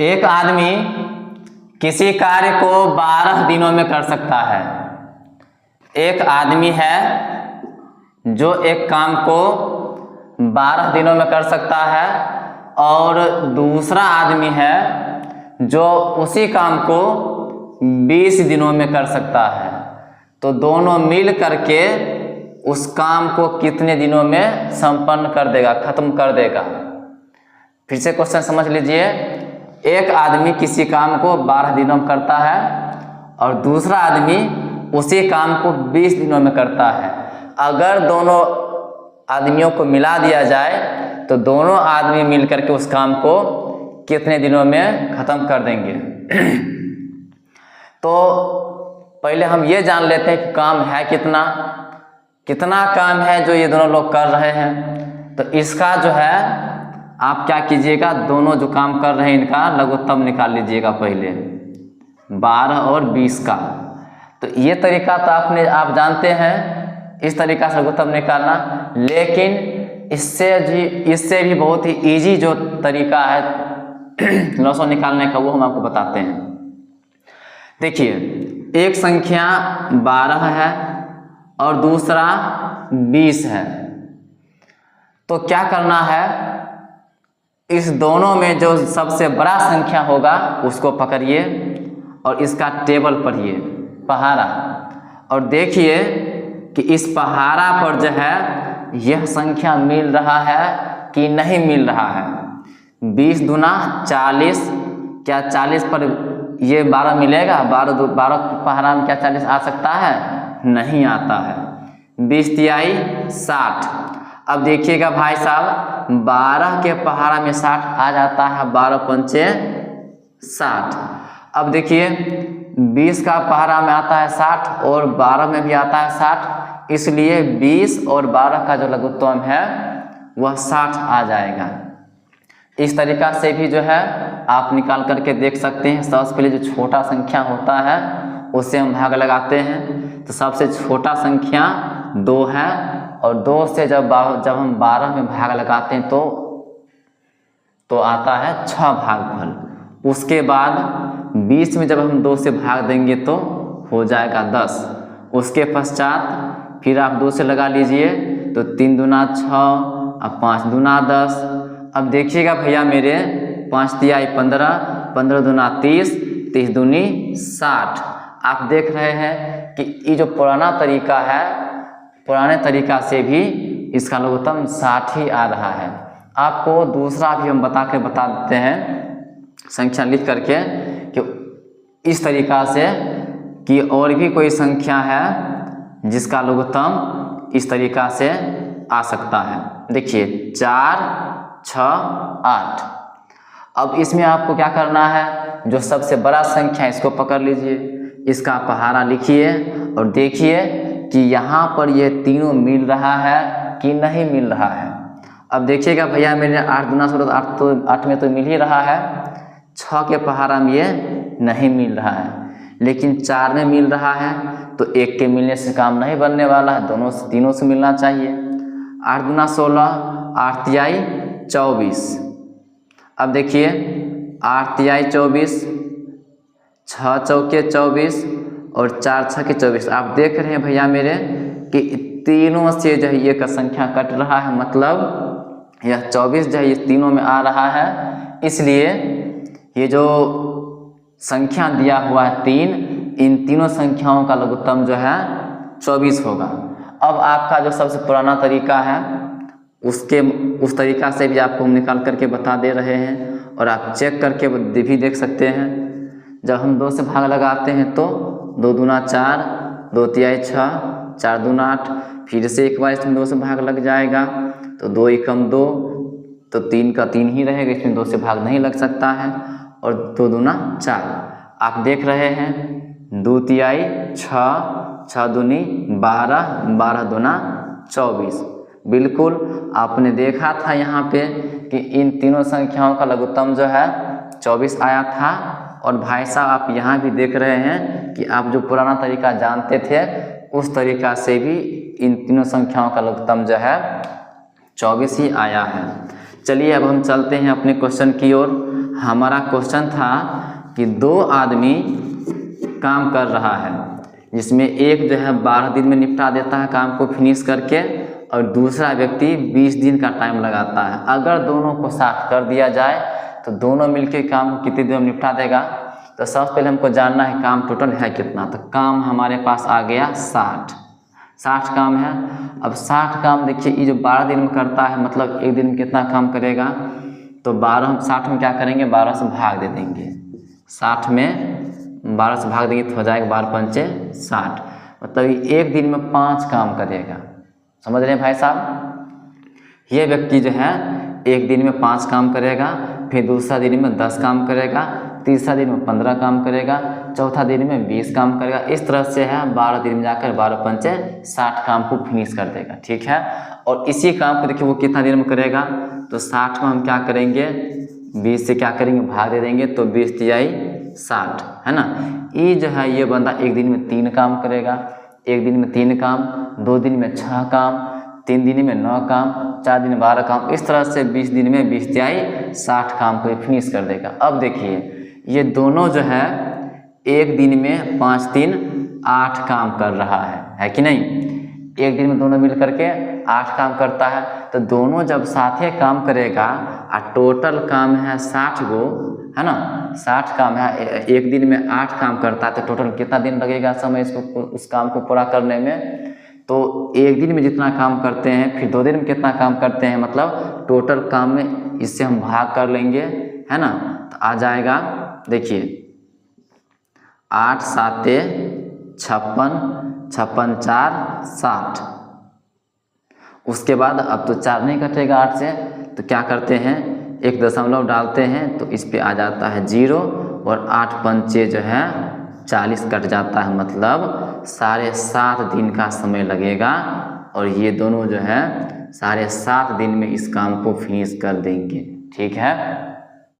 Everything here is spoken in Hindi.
एक आदमी किसी कार्य को 12 दिनों में कर सकता है। एक आदमी है जो एक काम को 12 दिनों में कर सकता है और दूसरा आदमी है जो उसी काम को 20 दिनों में कर सकता है। तो दोनों मिल करके उस काम को कितने दिनों में संपन्न कर देगा, खत्म कर देगा। फिर से क्वेश्चन समझ लीजिए। एक आदमी किसी काम को 12 दिनों में करता है और दूसरा आदमी उसी काम को 20 दिनों में करता है। अगर दोनों आदमियों को मिला दिया जाए तो दोनों आदमी मिलकर के उस काम को कितने दिनों में खत्म कर देंगे। तो पहले हम ये जान लेते हैं कि काम है कितना काम है जो ये दोनों लोग कर रहे हैं। तो इसका जो है आप क्या कीजिएगा, दोनों जो काम कर रहे हैं इनका लघुत्तम निकाल लीजिएगा पहले 12 और 20 का। तो ये तरीका तो आप जानते हैं, इस तरीका से लघुत्तम निकालना। लेकिन इससे भी बहुत ही इजी जो तरीका है लघुत्तम निकालने का वो हम आपको बताते हैं। देखिए, एक संख्या 12 है और दूसरा 20 है। तो क्या करना है, इस दोनों में जो सबसे बड़ा संख्या होगा उसको पकड़िए और इसका टेबल पढ़िए, पहाड़ा, और देखिए कि इस पहाड़ा पर जो है यह संख्या मिल रहा है कि नहीं मिल रहा है। 20 दूना 40, क्या 40 पर ये 12 मिलेगा? 12 पहाड़ा में क्या 40 आ सकता है? नहीं आता है। 20 तिहाई 60। अब देखिएगा भाई साहब, 12 के पहाड़ा में 60 आ जाता है, 12 पंचे 60। अब देखिए 20 का पहाड़ा में आता है 60 और 12 में भी आता है 60, इसलिए 20 और 12 का जो लघुत्तम है वह 60 आ जाएगा। इस तरीका से भी जो है आप निकाल करके देख सकते हैं। सबसे पहले जो छोटा संख्या होता है उससे हम भाग लगाते हैं। तो सबसे छोटा संख्या 2 है और 2 से जब हम 12 में भाग लगाते हैं तो आता है 6 भागफल। उसके बाद 20 में जब हम 2 से भाग देंगे तो हो जाएगा 10। उसके पश्चात फिर आप 2 से लगा लीजिए तो 3 दूना 6 और 5 दूना 10। अब देखिएगा भैया मेरे, 5 तिहाई 15, 15 दूना 30, 30 दूनी 60। आप देख रहे हैं कि ये जो पुराना तरीका है, पुराने तरीका से भी इसका लघुत्तम 60 ही आ रहा है। आपको दूसरा भी हम बता देते हैं संख्या लिख करके कि इस तरीका से कि और भी कोई संख्या है जिसका लघुत्तम इस तरीका से आ सकता है। देखिए 4, 6, 8। अब इसमें आपको क्या करना है, जो सबसे बड़ा संख्या है इसको पकड़ लीजिए, इसका पहाड़ा लिखिए और देखिए कि यहाँ पर ये तीनों मिल रहा है कि नहीं मिल रहा है। अब देखिएगा भैया मेरे, 8 दूना 16, 8 में तो मिल ही रहा है। 6 के पहाड़ा में ये नहीं मिल रहा है, लेकिन 4 में मिल रहा है। तो 1 के मिलने से काम नहीं बनने वाला है, तीनों से मिलना चाहिए। 8 दूना 16, 8 तिहाई 24। अब देखिए 8 तिहाई 24, 6 चौके 24 और 4 छके 24। आप देख रहे हैं भैया मेरे कि तीनों से जो है ये का संख्या कट रहा है, मतलब यह 24 जो है ये तीनों में आ रहा है। इसलिए ये जो संख्या दिया हुआ है 3, इन तीनों संख्याओं का लघुत्तम जो है 24 होगा। अब आपका जो सबसे पुराना तरीका है उस तरीका से भी आपको हम निकाल करके बता दे रहे हैं और आप चेक करके भी देख सकते हैं। जब हम 2 से भाग लगाते हैं तो 2 दूना 4, 2 तिहाई 6, 4 दूना 8। फिर से एक बार इसमें 2 से भाग लग जाएगा तो 2 एकम 2, तो 3 का 3 ही रहेगा, इसमें 2 से भाग नहीं लग सकता है। और 2 दूना 4। आप देख रहे हैं 2 तिहाई 6, 6 दूनी 12, 12 दूना 24। बिल्कुल आपने देखा था यहाँ पे कि इन तीनों संख्याओं का लघुत्तम जो है 24 आया था। और भाई साहब आप यहाँ भी देख रहे हैं कि आप जो पुराना तरीका जानते थे उस तरीका से भी इन तीनों संख्याओं का लघुत्तम जो है 24 ही आया है। चलिए अब हम चलते हैं अपने क्वेश्चन की ओर। हमारा क्वेश्चन था कि 2 आदमी काम कर रहा है, जिसमें एक जो है 12 दिन में निपटा देता है काम को फिनिश करके, और दूसरा व्यक्ति 20 दिन का टाइम लगाता है। अगर दोनों को साथ कर दिया जाए तो दोनों मिलके काम को कितने दिन में निपटा देगा। तो सबसे पहले हमको जानना है काम टोटल है कितना। तो काम हमारे पास आ गया 60 काम है। अब 60 काम देखिए, ये जो 12 दिन में करता है मतलब एक दिन में कितना काम करेगा। तो 60 में क्या करेंगे, 12 से भाग दे देंगे। 60 में 12 से भाग देंगे तो हो जाएगा 12 पंचे 60, मतलब एक दिन में 5 काम करेगा। समझ रहे हैं भाई साहब। ये व्यक्ति जो है एक दिन में 5 काम करेगा, फिर दूसरा दिन में 10 काम करेगा, तीसरा दिन में 15 काम करेगा, चौथा दिन में 20 काम करेगा। इस तरह से है 12 दिन में जाकर 12 पंचे 60 काम को फिनिश कर देगा। ठीक है। और इसी काम को देखिए वो कितना दिन में करेगा। तो 60 में हम क्या करेंगे, 20 से क्या करेंगे, भाग दे देंगे। तो 20 तिहाई 60 है ना। ये जो है ये बंदा एक दिन में 3 काम करेगा, एक दिन में 3 काम, 2 दिन में 6 काम, 3 दिन में 9 काम, 4 दिन में 12 काम। इस तरह से 20 दिन में 20 तिहाई 60 काम को फिनिश कर देगा। अब देखिए ये दोनों जो है एक दिन में 5 3 8 काम कर रहा है कि नहीं। एक दिन में दोनों मिल करके 8 काम करता है। तो दोनों जब साथे काम करेगा और टोटल काम है 60 गो है ना, 60 काम है, एक दिन में 8 काम करता है। तो टोटल कितना दिन लगेगा समय इसको उस काम को पूरा करने में। तो एक दिन में जितना काम करते हैं फिर 2 दिन में कितना काम करते हैं, मतलब टोटल काम में इससे हम भाग कर लेंगे है ना। तो आ जाएगा देखिए 8 7 56, 56 4 60। उसके बाद अब तो 4 नहीं कटेगा 8 से, तो क्या करते हैं 1 दशमलव डालते हैं तो इस पे आ जाता है 0, और 8 पंचे जो है 40 कट जाता है, मतलब 7.5 दिन का समय लगेगा। और ये दोनों जो है 7.5 दिन में इस काम को फिनिश कर देंगे। ठीक है।